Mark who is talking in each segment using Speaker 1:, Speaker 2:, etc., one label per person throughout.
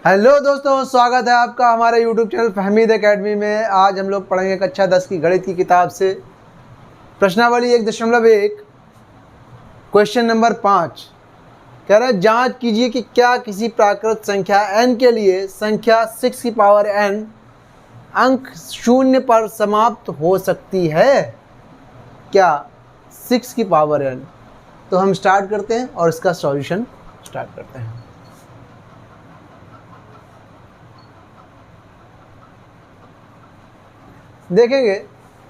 Speaker 1: Hello दोस्तों, स्वागत है आपका हमारे YouTube चैनल फहमीद एकेडमी में। आज हम लोग पढ़ेंगे कक्षा 10 की गणित की किताब से प्रश्नावली 1.1 क्वेश्चन नंबर 5। कह रहा है जांच कीजिए कि क्या किसी प्राकृत संख्या n के लिए संख्या 6 की पावर n अंक शून्य पर समाप्त हो सकती है। क्या 6 की पावर n? तो हम स्टार्ट करते हैं और इसका सॉल्यूशन स्टार्ट करते हैं। देखेंगे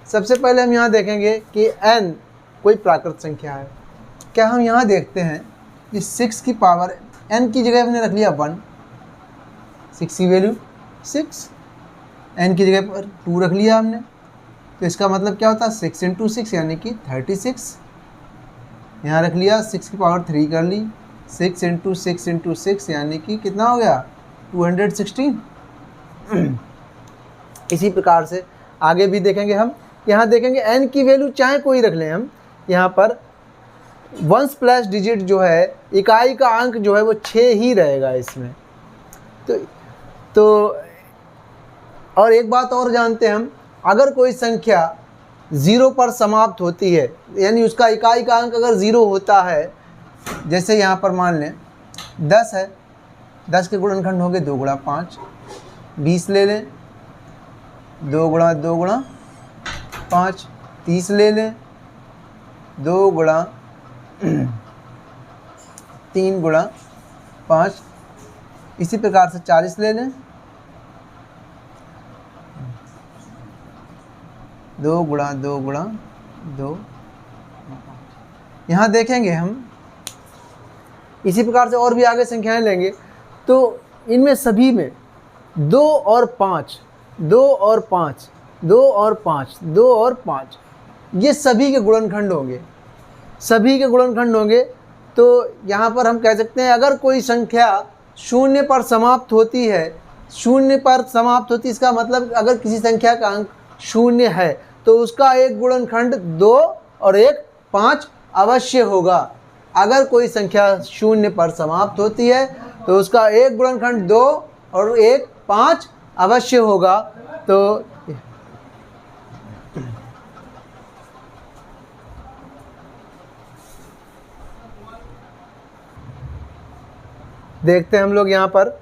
Speaker 1: सबसे पहले हम यहाँ देखेंगे कि n कोई प्राकृत संख्या है। क्या हम यहाँ देखते हैं कि 6 की पावर n की जगह हमने रख लिया 1, 6 की वैल्यू 6, n की जगह पर 2 रख लिया हमने। तो इसका मतलब क्या होता है 6 इंटू 6 यानी कि 36। यहाँ रख लिया 6 की पावर 3 कर ली, 6 इंटू 6 इंटू 6 यानी कि कितना हो गया 216। इसी प्रकार से आगे भी देखेंगे हम। यहाँ देखेंगे n की वैल्यू चाहे कोई रख लें हम, यहाँ पर वंस प्लस डिजिट जो है इकाई का अंक जो है वो 6 ही रहेगा इसमें। तो और एक बात और जानते हैं हम, अगर कोई संख्या 0 पर समाप्त होती है यानी उसका इकाई का अंक अगर 0 होता है, जैसे यहाँ पर मान लें 10 है, 10 के गुणनखंड होंगे 2 गुणा 5, 20 ले लें 2 गुणा 2 गुणा 5, 30 ले लें 2 गुणा 3 गुणा 5, इसी प्रकार से 40 ले लें 2 गुणा 2 गुणा 2। यहाँ देखेंगे हम इसी प्रकार से और भी आगे संख्याएं लेंगे तो इनमें सभी में 2 और 5, 2 और 5, 2 और 5, 2 और 5 ये सभी के गुणनखंड होंगे, सभी के गुणनखंड होंगे। तो यहाँ पर हम कह सकते हैं अगर कोई संख्या 0 पर समाप्त होती है, 0 पर समाप्त होती है इसका मतलब अगर किसी संख्या का अंक 0 है तो उसका एक गुणनखंड 2 और एक 5 अवश्य होगा। अगर कोई संख्या 0 पर समाप्त होती है तो उसका एक गुणनखंड 2 और एक 5 अवश्य होगा। तो देखते हैं हम लोग यहाँ पर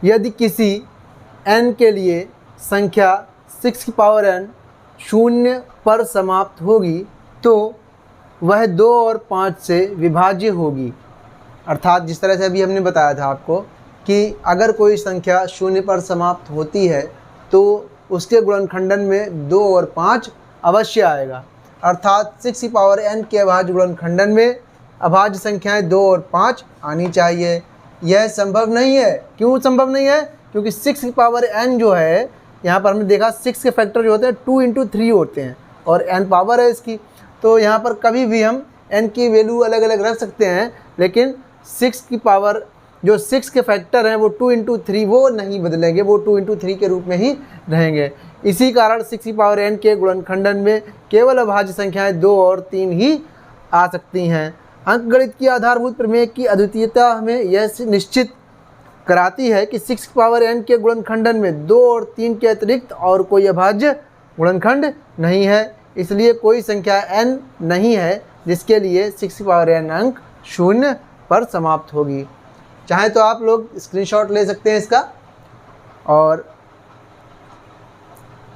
Speaker 1: यदि किसी n के लिए संख्या 6 की पावर n 0 पर समाप्त होगी तो वह 2 और 5 से विभाज्य होगी। अर्थात जिस तरह से अभी हमने बताया था आपको कि अगर कोई संख्या 0 पर समाप्त होती है तो उसके गुणनखंडन में 2 और 5 अवश्य आएगा। अर्थात 6 की पावर n के अभाज्य गुणनखंडन में अभाज्य संख्याएं 2 और 5 आनी चाहिए। यह संभव नहीं है। क्यों संभव नहीं है? क्योंकि 6 की पावर n जो है, यहाँ पर हमने देखा 6 के फैक्टर जो होते हैं 2 इंटू 3 होते हैं और n पावर है इसकी। तो यहाँ पर कभी भी हम n की वैल्यू अलग अलग रख सकते हैं, लेकिन 6 की पावर जो 6 के फैक्टर हैं वो 2 इंटू 3 वो नहीं बदलेंगे, वो 2 इंटू 3 के रूप में ही रहेंगे। इसी कारण 6 की पावर n के गुणनखंडन में केवल अभाज्य संख्याएं 2 और 3 ही आ सकती हैं। अंकगणित की आधारभूत प्रमेय की अद्वितीयता हमें यह निश्चित कराती है कि 6 की पावर n के गुणनखंडन में 2 और 3 के अतिरिक्त और कोई अभाज्य गुणनखंड नहीं है। इसलिए कोई संख्या n नहीं है जिसके लिए 6 की पावर n अंक 0 पर समाप्त होगी। चाहे तो आप लोग स्क्रीनशॉट ले सकते हैं इसका, और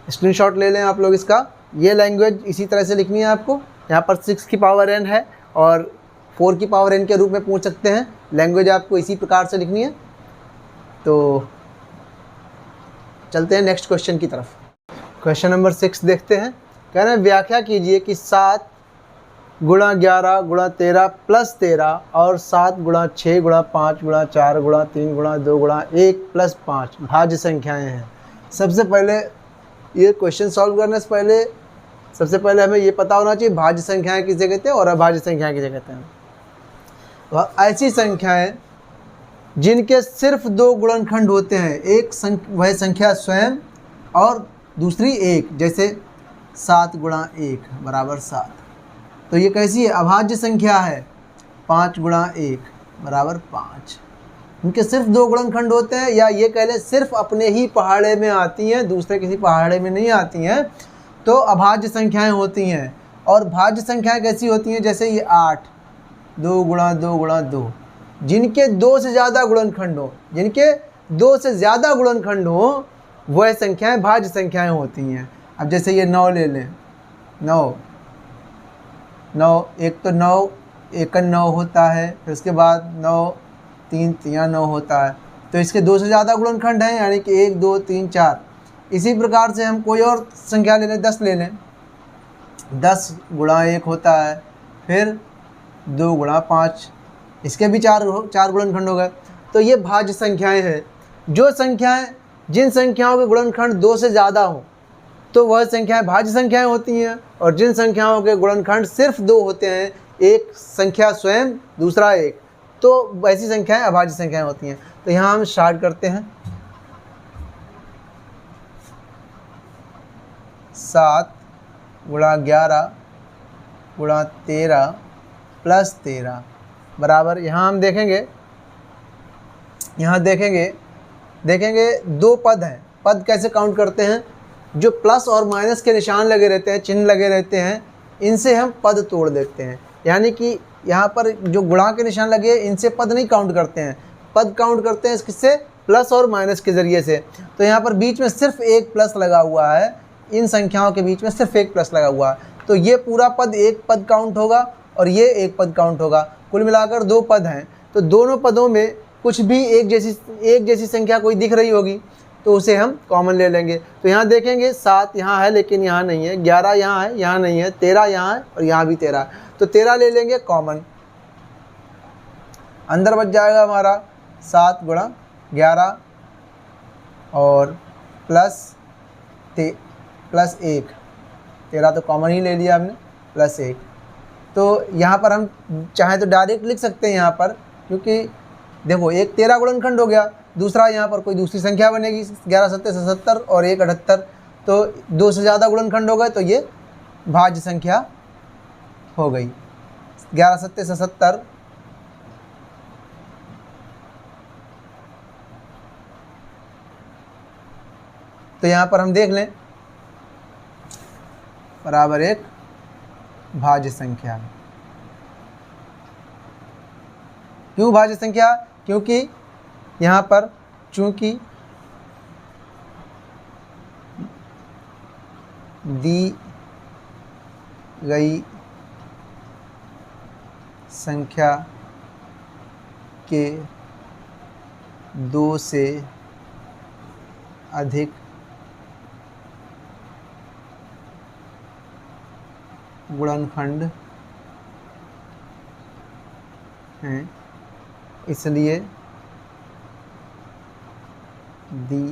Speaker 1: स्क्रीनशॉट ले लें आप लोग इसका। ये लैंग्वेज इसी तरह से लिखनी है आपको। यहाँ पर 6 की पावर n है और 4 की पावर n के रूप में पूछ सकते हैं। लैंग्वेज आपको इसी प्रकार से लिखनी है। तो चलते हैं नेक्स्ट क्वेश्चन की तरफ। क्वेश्चन नंबर 6 देखते हैं। कह रहे हैं व्याख्या कीजिए कि 7 गुणा 11 गुणा 13 प्लस 13 और 7 गुणा 6 गुणा 5 गुणा 4 गुणा 3 गुणा 2 गुणा 1 प्लस 5 भाज्य संख्याएं हैं। सबसे पहले ये क्वेश्चन सॉल्व करने से पहले सबसे पहले हमें ये पता होना चाहिए भाज्य संख्याएं किसे कहते हैं और अभाज्य संख्याएं किसे कहते हैं। तो ऐसी संख्याएं जिनके सिर्फ 2 गुणनखंड होते हैं, एक वह संख्या स्वयं और दूसरी एक, जैसे 7 गुणा 1 बराबर 7। तो ये कैसी है? अभाज्य संख्या है। 5 गुणा 1 बराबर 5। इनके सिर्फ दो गुणनखंड होते हैं, या ये कह लें सिर्फ अपने ही पहाड़े में आती हैं, दूसरे किसी पहाड़े में नहीं आती हैं, तो अभाज्य संख्याएं होती हैं। और भाज्य संख्याएं कैसी होती हैं, जैसे ये 8, 2 गुणा 2 गुणा 2, जिनके 2 से ज़्यादा गुणनखंड हो, जिनके 2 से ज़्यादा गुणनखंड हो, वह संख्याएं भाज्य संख्याएं होती हैं। अब जैसे ये 9 ले लें, 9, एक तो 9 एकन 9 होता है, फिर उसके बाद 9 3 तिया 9 होता है, तो इसके 2 से ज़्यादा गुणनखंड हैं, यानी कि 1 2 3 4। इसी प्रकार से हम कोई और संख्या ले लें, 10 ले लें, 10 गुणा 1 होता है, फिर 2 गुणा 5, इसके भी चार गुणनखंड हो गए। तो ये भाज्य संख्याएं हैं। जो संख्याएं, जिन संख्याओं के गुणनखंड 2 से ज़्यादा हो, तो वह संख्याएं भाज्य संख्याएं होती हैं, और जिन संख्याओं के गुणनखंड सिर्फ 2 होते हैं, एक संख्या स्वयं दूसरा 1, तो वैसी संख्याएं अभाज्य संख्याएं होती हैं। तो यहाँ हम स्टार्ट करते हैं। 7 गुणा 11 गुणा 13 प्लस 13 बराबर, यहाँ हम देखेंगे, देखेंगे 2 पद हैं। पद कैसे काउंट करते हैं, जो प्लस और माइनस के निशान लगे रहते हैं, चिन्ह लगे रहते हैं, इनसे हम पद तोड़ देते हैं। यानी कि यहाँ पर जो गुणा के निशान लगे, इनसे पद नहीं काउंट करते हैं, पद काउंट करते हैं किससे, प्लस और माइनस के ज़रिए से। तो यहाँ पर बीच में सिर्फ एक प्लस लगा हुआ है, इन संख्याओं के बीच में सिर्फ एक प्लस लगा हुआ है, तो ये पूरा पद एक पद काउंट होगा और ये एक पद काउंट होगा। कुल मिलाकर 2 पद हैं, तो दोनों पदों में कुछ भी एक जैसी संख्या कोई दिख रही होगी, तो उसे हम कॉमन ले लेंगे। तो यहाँ देखेंगे 7 यहाँ है लेकिन यहाँ नहीं है, 11 यहाँ है, यहाँ नहीं है, 13 यहाँ है और यहाँ भी 13 है, तो 13 ले लेंगे कॉमन। अंदर बच जाएगा हमारा 7 गुणा 11 और प्लस 1, 13 तो कॉमन ही ले लिया हमने, प्लस 1। तो यहाँ पर हम चाहें तो डायरेक्ट लिख सकते हैं यहाँ पर, क्योंकि देखो एक 13 गुणनखंड हो गया, दूसरा यहाँ पर कोई दूसरी संख्या बनेगी, 11 7 77 और 1 78, तो 2 से ज़्यादा गुणनखंड हो गए, तो ये भाज्य संख्या हो गई। 11 7 77 तो यहाँ पर हम देख लें बराबर एक भाज्य संख्या। क्यों भाज्य संख्या, क्योंकि यहाँ पर चूंकि दी गई संख्या के 2 से अधिक गुणनखंड हैं, इसलिए दी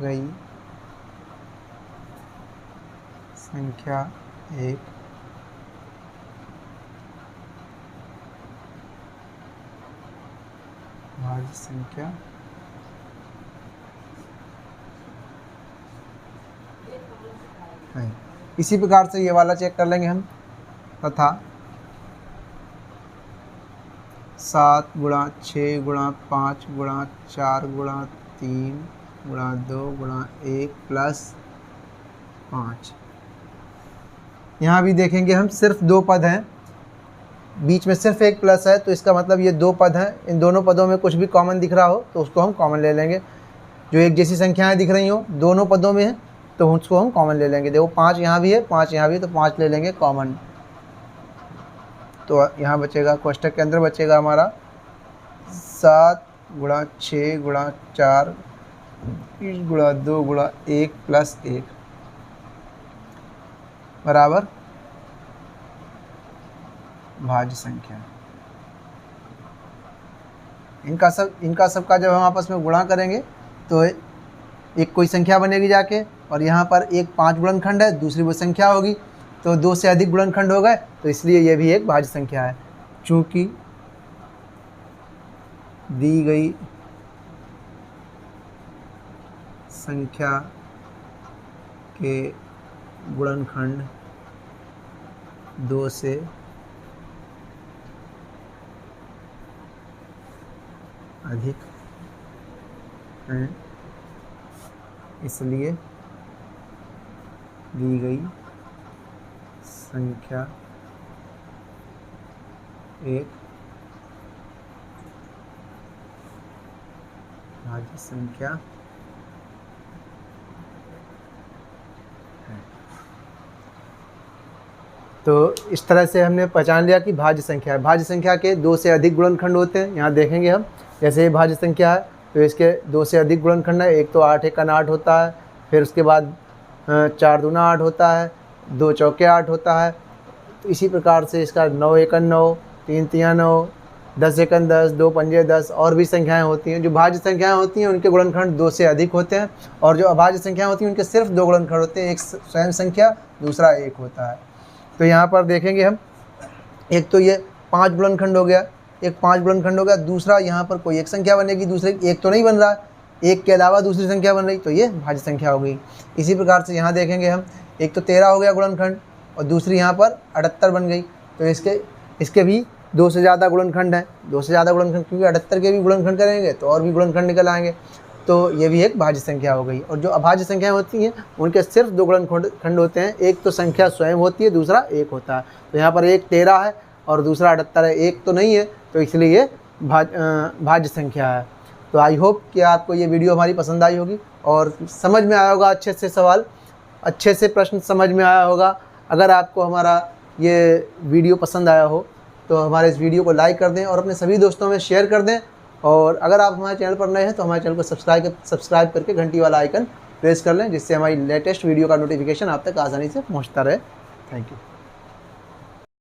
Speaker 1: गई संख्या एक भाज्य संख्या है। इसी प्रकार से ये वाला चेक कर लेंगे हम, तथा 7 गुणा 6 गुणा 5 गुणा 4 गुणा 3 गुणा 2 गुणा 1 प्लस 5। यहाँ भी देखेंगे हम सिर्फ 2 पद हैं, बीच में सिर्फ एक प्लस है, तो इसका मतलब ये 2 पद हैं। इन दोनों पदों में कुछ भी कॉमन दिख रहा हो तो उसको हम कॉमन ले लेंगे। जो एक जैसी संख्याएं दिख रही हो दोनों पदों में है, तो उसको हम कॉमन ले लेंगे। देखो 5 यहाँ भी है, 5 यहाँ भी है, तो 5 ले लेंगे कॉमन। तो यहाँ बचेगा, कोष्टक के अंदर बचेगा हमारा 7 गुणा 6 गुणा 4 गुणा 2 गुणा 1 प्लस 1 बराबर भाज्य संख्या। इनका सबका जब हम आपस में गुणा करेंगे तो एक कोई संख्या बनेगी जाके, और यहाँ पर एक 5 गुणनखंड है, दूसरी वो संख्या होगी, तो 2 से अधिक गुणनखंड हो गए, तो इसलिए ये भी एक भाज्य संख्या है। चूँकि दी गई संख्या के गुणनखंड 2 से अधिक हैं, इसलिए दी गई संख्या एक भाज्य संख्या है। तो इस तरह से हमने पहचान लिया कि भाज्य संख्या है। भाज्य संख्या के दो से अधिक गुणनखंड होते हैं। यहाँ देखेंगे हम, जैसे ये भाज्य संख्या है तो इसके दो से अधिक गुणनखंड है। एक तो 8 एकन 8 होता है, फिर उसके बाद 4 दूना 8 होता है, 2 चौके 8 होता है। तो इसी प्रकार से इसका 9 एकन 9, 3 तिया 9, 10 एकन 10, 2 पंजे 10 और भी संख्याएं होती हैं। जो भाज्य संख्याएं होती हैं उनके गुणनखंड 2 से अधिक होते हैं, और जो अभाज्य संख्याएं होती हैं उनके सिर्फ 2 गुणनखंड होते हैं, एक स्वयं संख्या, दूसरा 1 होता है। तो यहाँ पर देखेंगे हम, एक तो ये 5 गुणनखंड हो गया, एक 5 गुणनखंड हो गया, दूसरा यहाँ पर कोई एक संख्या बनेगी, दूसरे एक तो नहीं बन रहा, एक के अलावा दूसरी संख्या बन रही, तो ये भाज्य संख्या हो गई। इसी प्रकार से यहाँ देखेंगे हम, एक तो 13 हो गया गुणनखंड और दूसरी यहाँ पर 78 बन गई, तो इसके भी 2 से ज़्यादा गुणनखंड हैं। 2 से ज़्यादा गुणनखंड, क्योंकि 78 के भी गुणनखंड करेंगे तो और भी गुणनखंड निकल आएंगे, तो ये भी एक भाज्य संख्या हो गई। और जो अभाज्य संख्याएं होती हैं उनके सिर्फ 2 गुणनखंड होते हैं, एक तो संख्या स्वयं होती है, दूसरा 1 होता है। तो यहाँ पर एक 13 है और दूसरा 78 है, एक तो नहीं है, तो इसलिए ये भाज्य संख्या है। तो आई होप कि आपको ये वीडियो हमारी पसंद आई होगी और समझ में आया होगा, अच्छे से सवाल, अच्छे से प्रश्न समझ में आया होगा। अगर आपको हमारा ये वीडियो पसंद आया हो तो हमारे इस वीडियो को लाइक कर दें और अपने सभी दोस्तों में शेयर कर दें। और अगर आप हमारे चैनल पर नए हैं तो हमारे चैनल को सब्सक्राइब करके घंटी वाला आइकन प्रेस कर लें, जिससे हमारी लेटेस्ट वीडियो का नोटिफिकेशन आप तक आसानी से पहुंचता रहे। Thank you.